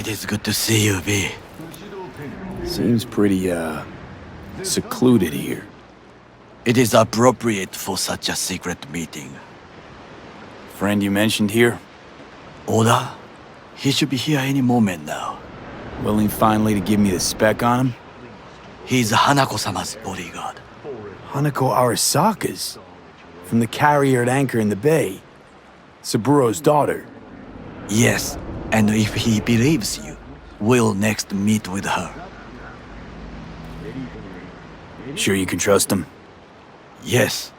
It is good to see you, V. Seems pretty, secluded here. It is appropriate for such a secret meeting. Friend you mentioned here? Oda? He should be here any moment now. Willing finally to give me the spec on him? He's Hanako-sama's bodyguard. Hanako Arasaka's? From the carrier at anchor in the bay. Saburo's daughter. Yes, and if he believes you, we'll next meet with her. Sure you can trust him? Yes.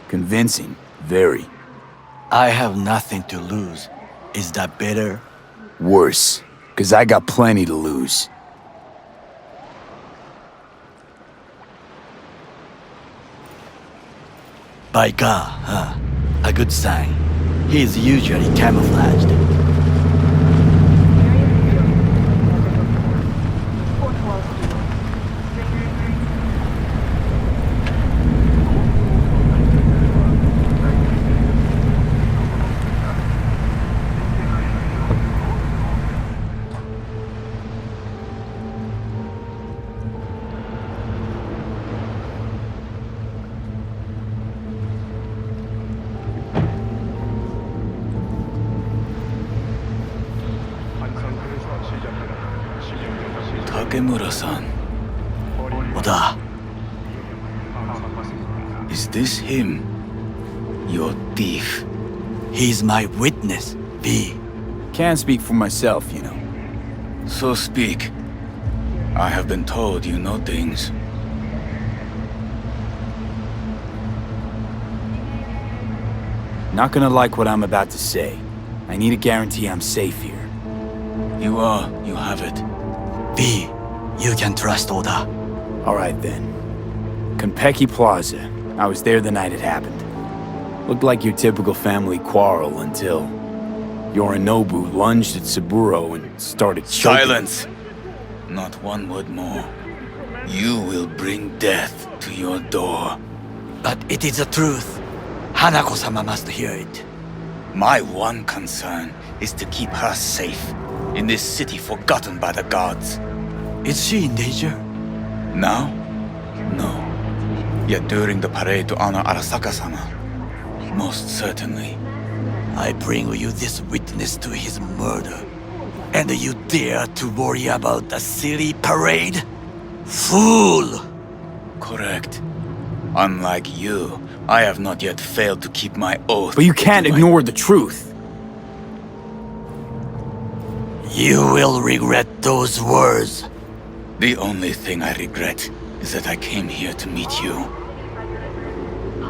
Convincing. Very. I have nothing to lose. Is that better? Worse. 'Cause I got plenty to lose. By God, huh? A good sign. He is usually camouflaged. Takemura-san. Oda, Is this him? Your thief. he's my witness, V. Can't speak for myself, you know. So speak. I have been told you know things. Not gonna like what I'm about to say. I need a guarantee I'm safe here. You have it. V, you can trust Oda. Alright then. Konpeki Plaza. I was there the night it happened. Looked like your typical family quarrel until Yorinobu lunged at Saburo and started choking. Silence! Not one word more. You will bring death to your door. But it is the truth. Hanako-sama must hear it. My one concern is to keep her safe in this city forgotten by the gods. Is she in danger? Now? No. Yet during the parade to honor Arasaka-sama, most certainly. I bring you this witness to his murder. And you dare to worry about a silly parade? Fool! Correct. Unlike you, I have not yet failed to keep my oath. But you can't ignore the truth. You will regret those words. The only thing I regret is that I came here to meet you.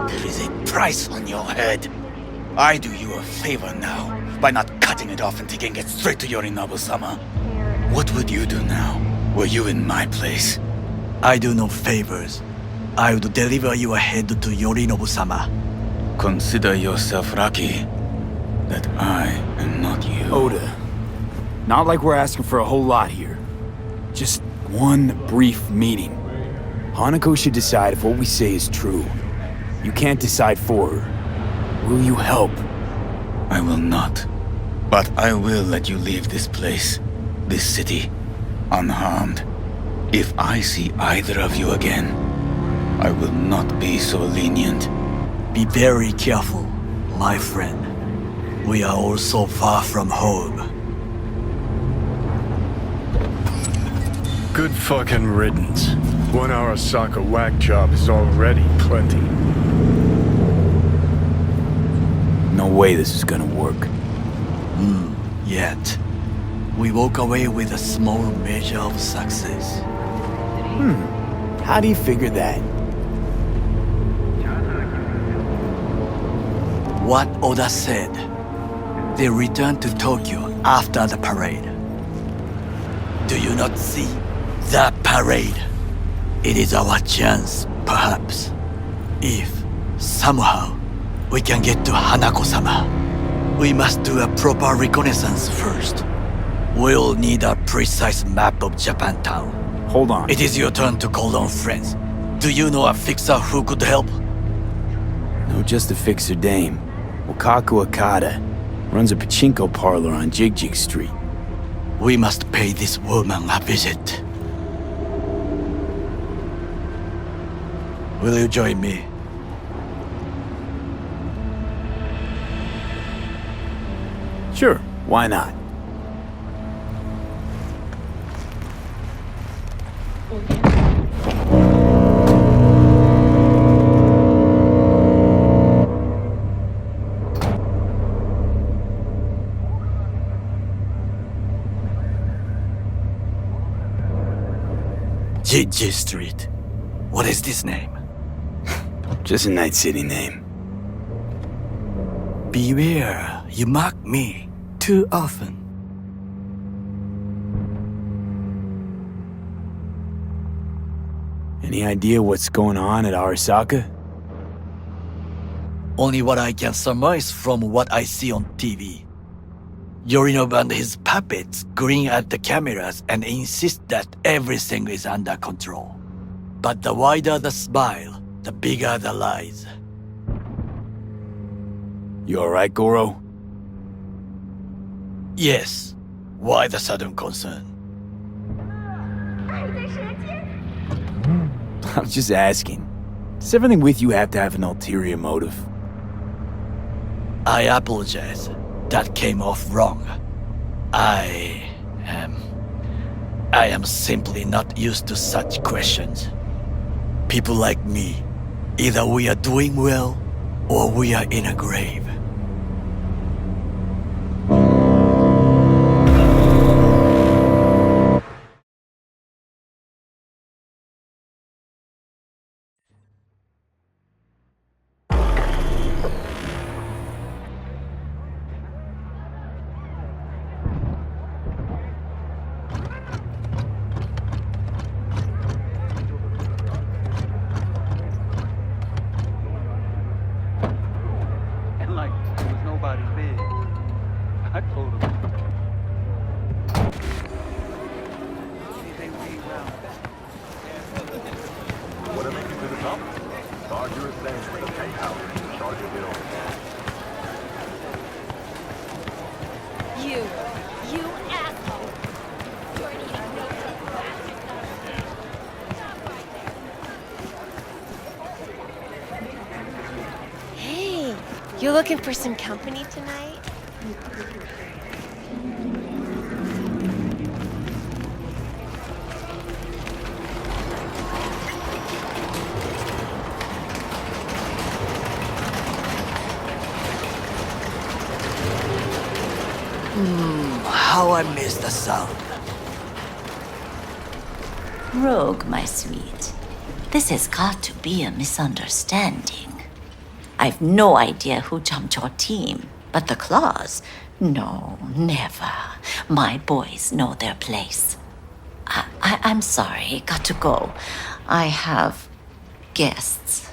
There is a price on your head. I do you a favor now by not cutting it off and taking it straight to Yorinobu-sama. What would you do now, were you in my place? I do no favors. I would deliver your head to Yorinobu-sama. Consider yourself lucky that I am not you. Oda, not like we're asking for a whole lot here. Just one brief meeting. Hanako should decide if what we say is true. You can't decide for her. Will you help? I will not. But I will let you leave this place, this city, unharmed. If I see either of you again, I will not be so lenient. Be very careful, my friend. We are all so far from home. Good fucking riddance. 1 Arasaka whack job is already plenty. No way this is gonna work. Yet, we walk away with a small measure of success. How do you figure that? What Oda said. They returned to Tokyo after the parade. Do you not see? The parade. It is our chance, perhaps. If, somehow, we can get to Hanako-sama. We must do a proper reconnaissance first. We'll need a precise map of Japantown. Hold on. It is your turn to call on friends. Do you know a fixer who could help? No, just a fixer dame. Wakaku Akata. Runs a pachinko parlor on Jig Street. We must pay this woman a visit. Will you join me? Sure, why not? G Street. What is this name? Just a night city name. Beware, you mock me too often. Any idea what's going on at Arasaka? Only what I can surmise from what I see on TV. Yorinobu and his puppets grin at the cameras and insist that everything is under control. But the wider the smile, the bigger the lies. You alright, Goro? Yes. Why the sudden concern? I was just asking. Does everything with you have to have an ulterior motive? I apologize. That came off wrong. I am simply not used to such questions. People like me, either we are doing well or we are in a grave. You asshole! Hey, you looking for some company tonight? How I miss the sound. Rogue, my sweet. This has got to be a misunderstanding. I've no idea who jumped your team, but the claws? No, never. My boys know their place. I'm sorry, got to go. I have guests.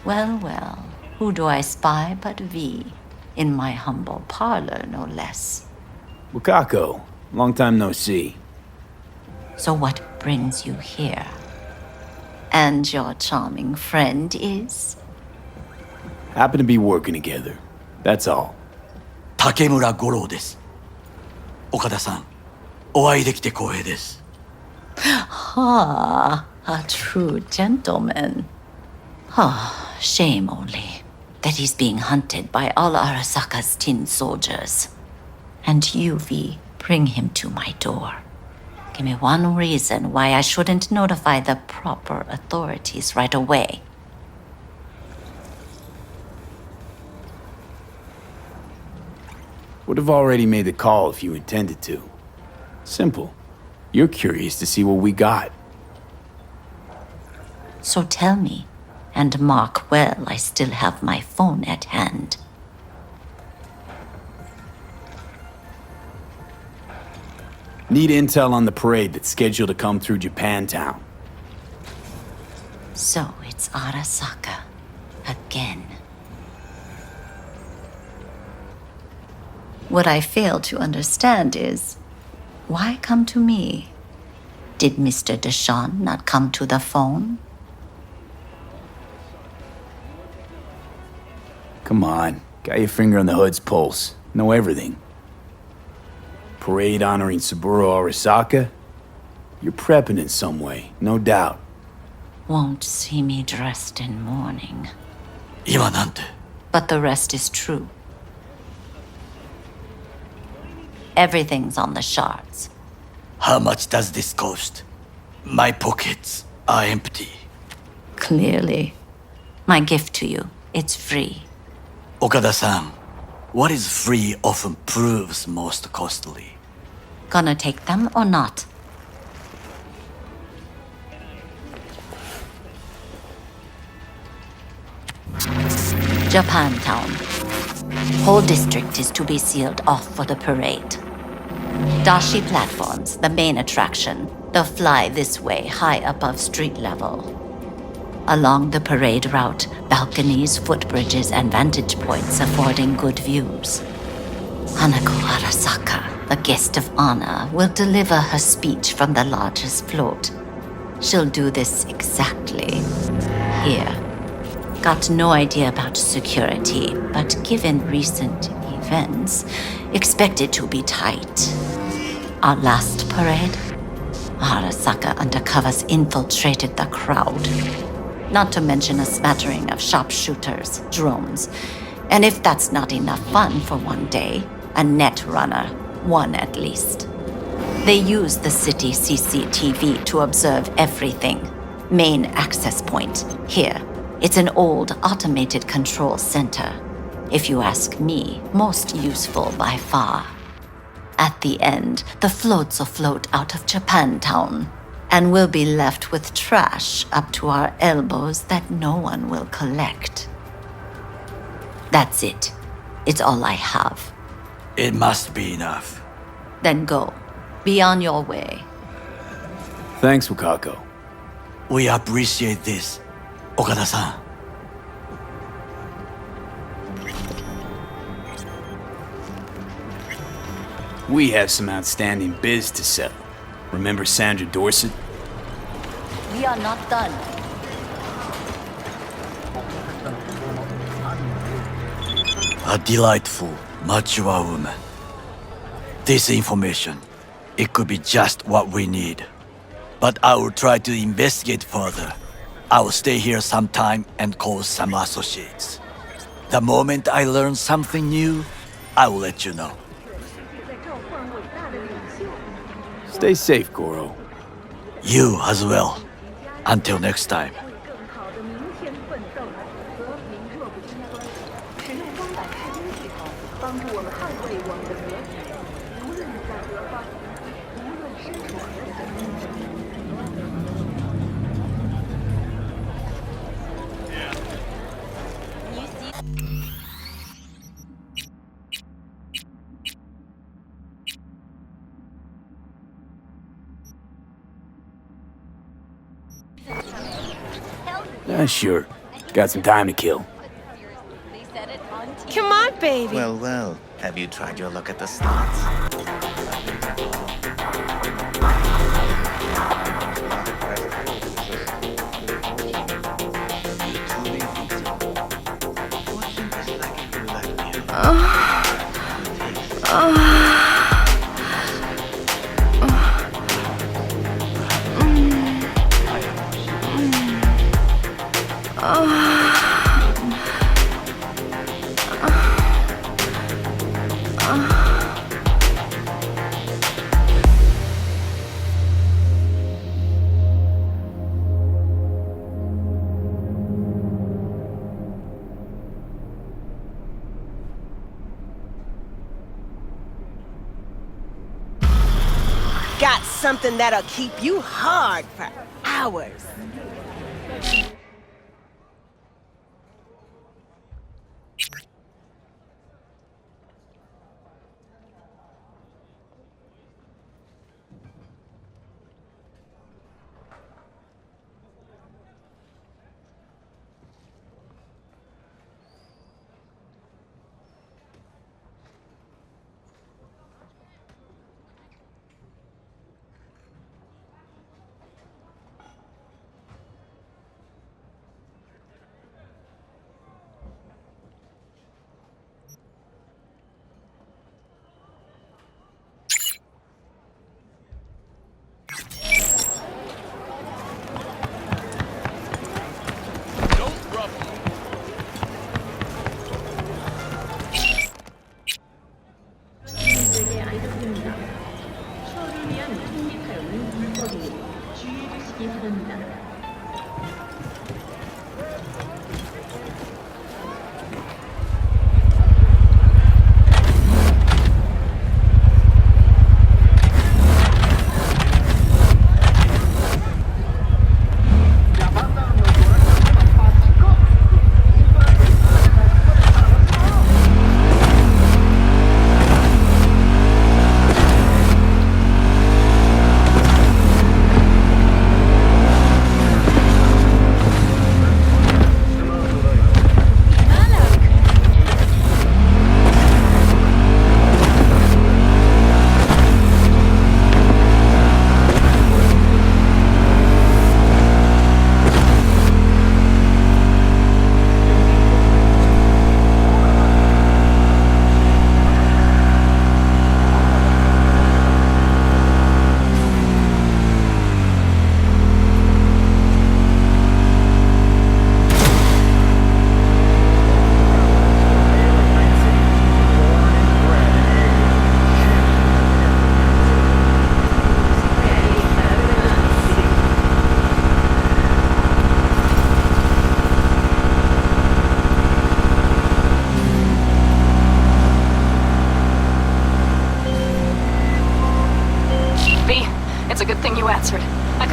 Well, well, who do I spy but V? In my humble parlor, no less. Wakako, long time no see. So what brings you here? And your charming friend is? Happen to be working together. That's all. 竹村五郎です。岡田さん、お会いできて光栄です。Ah, a true gentleman. Ah, shame only that he's being hunted by all Arasaka's tin soldiers. And you, V, bring him to my door. Give me one reason why I shouldn't notify the proper authorities right away. Would have already made the call if you intended to. Simple. You're curious to see what we got. So tell me, and mark well I still have my phone at hand. Need intel on the parade that's scheduled to come through Japantown. So it's Arasaka. Again. What I fail to understand is, why come to me? Did Mr. Deshawn not come to the phone? Come on, got your finger on the hood's pulse. Know everything. Parade honoring Saburo Arasaka? You're prepping in some way, no doubt. Won't see me dressed in mourning. 今なんて But the rest is true. Everything's on the shards. How much does this cost? My pockets are empty. Clearly. My gift to you, it's free. Okada-san, what is free often proves most costly. Gonna take them or not? Japantown. Whole district is to be sealed off for the parade. Dashi platforms, the main attraction. They'll fly this way, high above street level. Along the parade route, balconies, footbridges, and vantage points affording good views. Hanako Arasaka, the guest of honor, will deliver her speech from the largest float. She'll do this exactly here. Got no idea about security, but given recent events, expect it to be tight. Our last parade, Arasaka undercovers infiltrated the crowd. Not to mention a smattering of sharpshooters, drones, and if that's not enough fun for one day, a net runner, one at least. They use the city CCTV to observe everything. Main access point, here. It's an old automated control center. If you ask me, most useful by far. At the end, the floats will float out of Japantown, and we'll be left with trash up to our elbows that no one will collect. That's it. It's all I have. It must be enough. Then go. Be on your way. Thanks, Wakako. We appreciate this, Okada-san. We have some outstanding biz to settle. Remember Sandra Dorset? We are not done. A delightful, mature woman. This information, it could be just what we need. But I will try to investigate further. I will stay here some time and call some associates. The moment I learn something new, I will let you know. Stay safe, Goro. You as well. Until next time. Sure. Got some time to kill. Come on, baby. Well, well. Have you tried your luck at the slots? Got something that'll keep you hard for hours.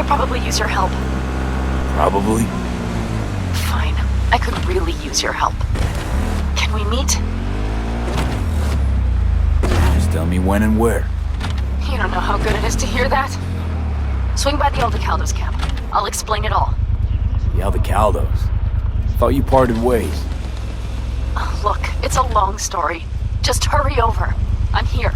probably use your help. Probably. Fine. I could really use your help. Can we meet? Just tell me when and where. You don't know how good it is to hear that. Swing by the Aldecaldos camp. I'll explain it all. The Aldecaldos. Thought you parted ways. Look, it's a long story. Just hurry over. I'm here.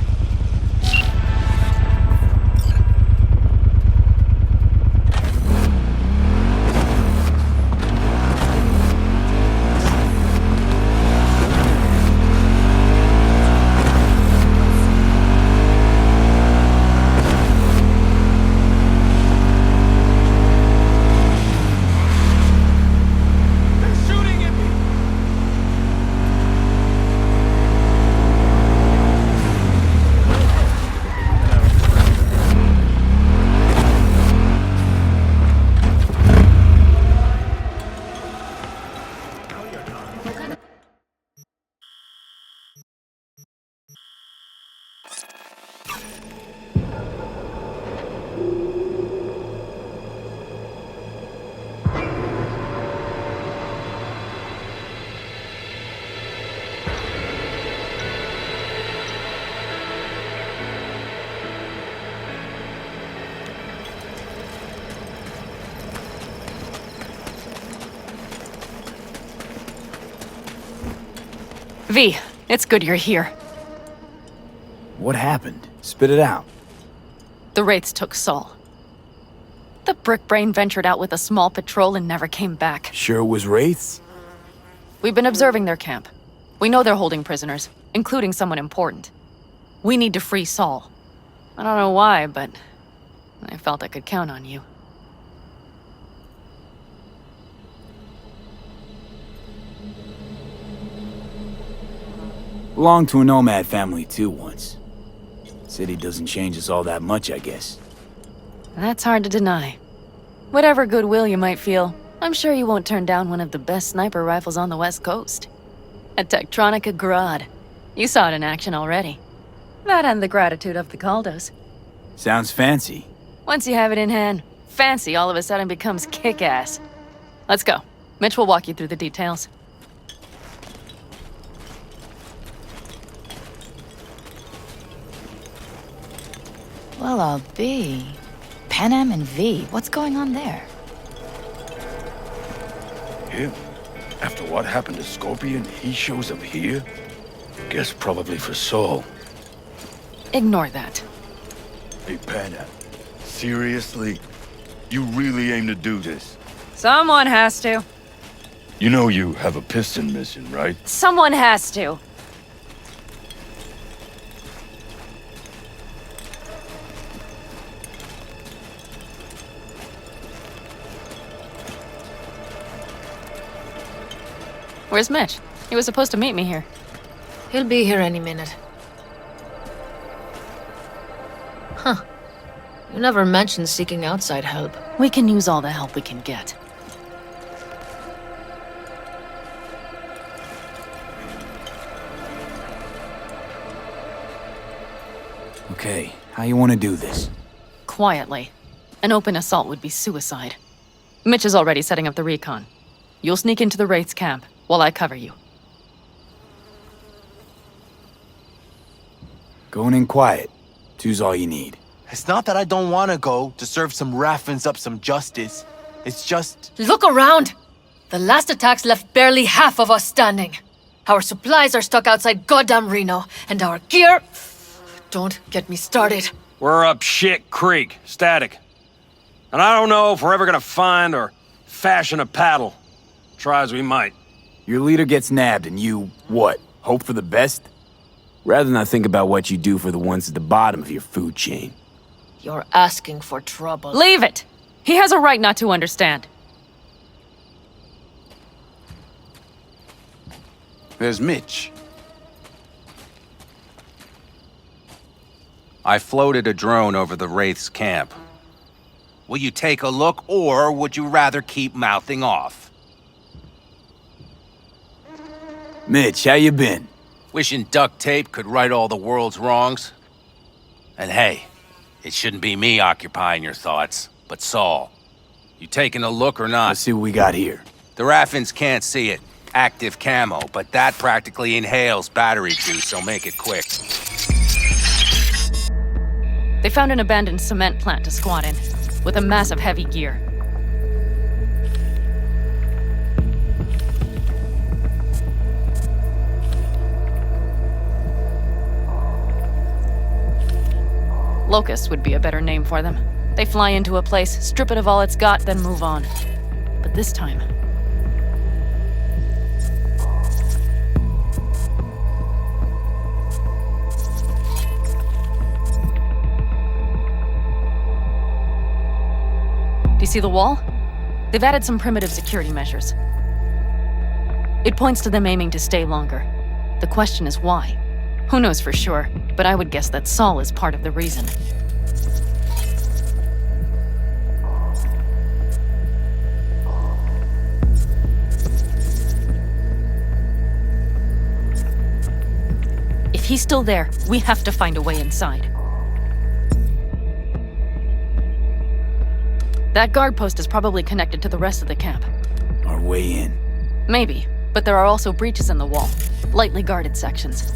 V, it's good you're here. What happened? Spit it out. The Wraiths took Saul. The brick brain ventured out with a small patrol and never came back. Sure it was Wraiths? We've been observing their camp. We know they're holding prisoners, including someone important. We need to free Saul. I don't know why, but I felt I could count on you. Belonged to a nomad family too once. City doesn't change us all that much, I guess. That's hard to deny. Whatever goodwill you might feel, I'm sure you won't turn down one of the best sniper rifles on the West Coast. A Tektronica Grad. You saw it in action already. That and the gratitude of the Caldos. Sounds fancy. Once you have it in hand, fancy all of a sudden becomes kick-ass. Let's go. Mitch will walk you through the details. Well, I'll be. Panem and V, what's going on there? Him? After what happened to Scorpion, he shows up here? Guess probably for Saul. Ignore that. Hey, Panam. Seriously? You really aim to do this? Someone has to. You know you have a piston mission, right? Someone has to. Where's Mitch? He was supposed to meet me here. He'll be here any minute. Huh. You never mentioned seeking outside help. We can use all the help we can get. Okay, how you want to do this? Quietly. An open assault would be suicide. Mitch is already setting up the recon. You'll sneak into the Wraiths camp while I cover you. Going in quiet. Two's all you need. It's not that I don't want to go to serve some Raffins up some justice. It's just... Look around! The last attacks left barely half of us standing. Our supplies are stuck outside goddamn Reno, and our gear... Don't get me started. We're up shit creek, static. And I don't know if we're ever gonna find or fashion a paddle. Try as we might. Your leader gets nabbed and you, what, hope for the best? Rather not think about what you do for the ones at the bottom of your food chain. You're asking for trouble. Leave it! He has a right not to understand. There's Mitch. I floated a drone over the Wraiths camp. Will you take a look, or would you rather keep mouthing off? Mitch, how you been? Wishing duct tape could right all the world's wrongs. And hey, it shouldn't be me occupying your thoughts. But Saul, you taking a look or not? Let's see what we got here. The Raffins can't see it. Active camo, but that practically inhales battery juice, so make it quick. They found an abandoned cement plant to squat in, with a mass of heavy gear. Locusts would be a better name for them. They fly into a place, strip it of all it's got, then move on. But this time... Do you see the wall? They've added some primitive security measures. It points to them aiming to stay longer. The question is why? Who knows for sure, but I would guess that Saul is part of the reason. If he's still there, we have to find a way inside. That guard post is probably connected to the rest of the camp. Our way in. Maybe, but there are also breaches in the wall. Lightly guarded sections.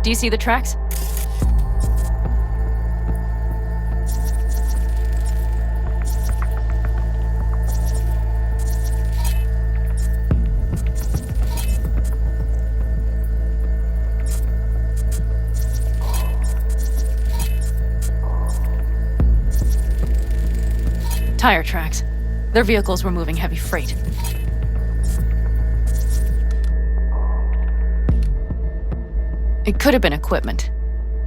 Do you see the tracks? Tire tracks. Their vehicles were moving heavy freight. It could have been equipment.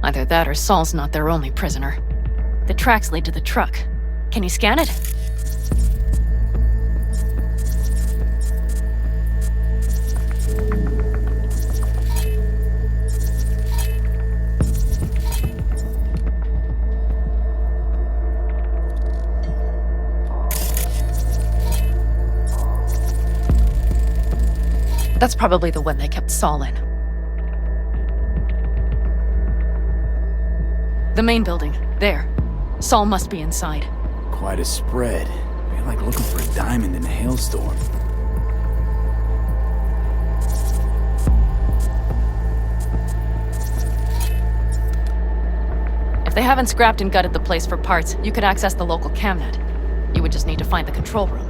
Either that or Saul's not their only prisoner. The tracks lead to the truck. Can you scan it? That's probably the one they kept Saul in. The main building. There. Saul must be inside. Quite a spread. You're like looking for a diamond in a hailstorm. If they haven't scrapped and gutted the place for parts, you could access the local camnet. You would just need to find the control room.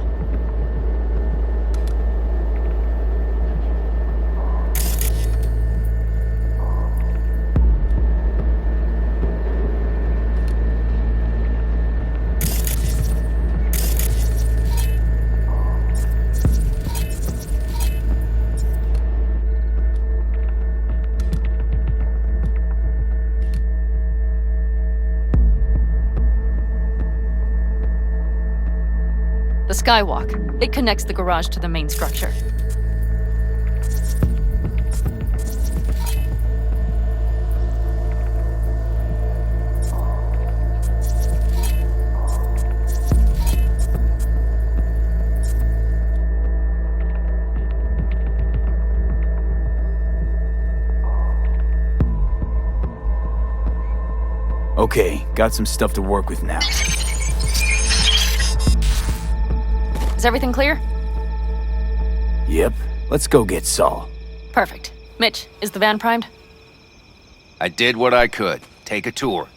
The skywalk. It connects the garage to the main structure. Okay, got some stuff to work with now. Is everything clear? Yep. Let's go get Saul. Perfect. Mitch, is the van primed? I did what I could. Take a tour.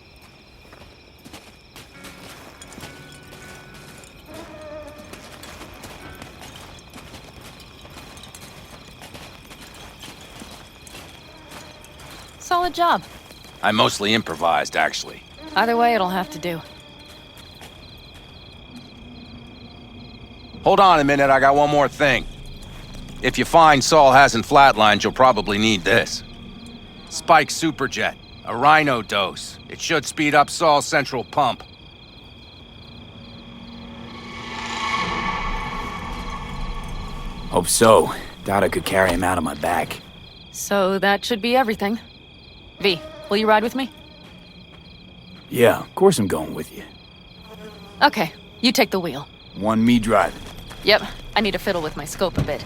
Solid job. I mostly improvised, actually. Either way, it'll have to do. Hold on a minute, I got one more thing. If you find Saul hasn't flatlined, you'll probably need this. Spike Superjet, a rhino dose. It should speed up Saul's central pump. Hope so. Doubt I could carry him out on my back. So that should be everything. V, will you ride with me? Yeah, of course I'm going with you. Okay, you take the wheel. Want me driving? Yep, I need to fiddle with my scope a bit.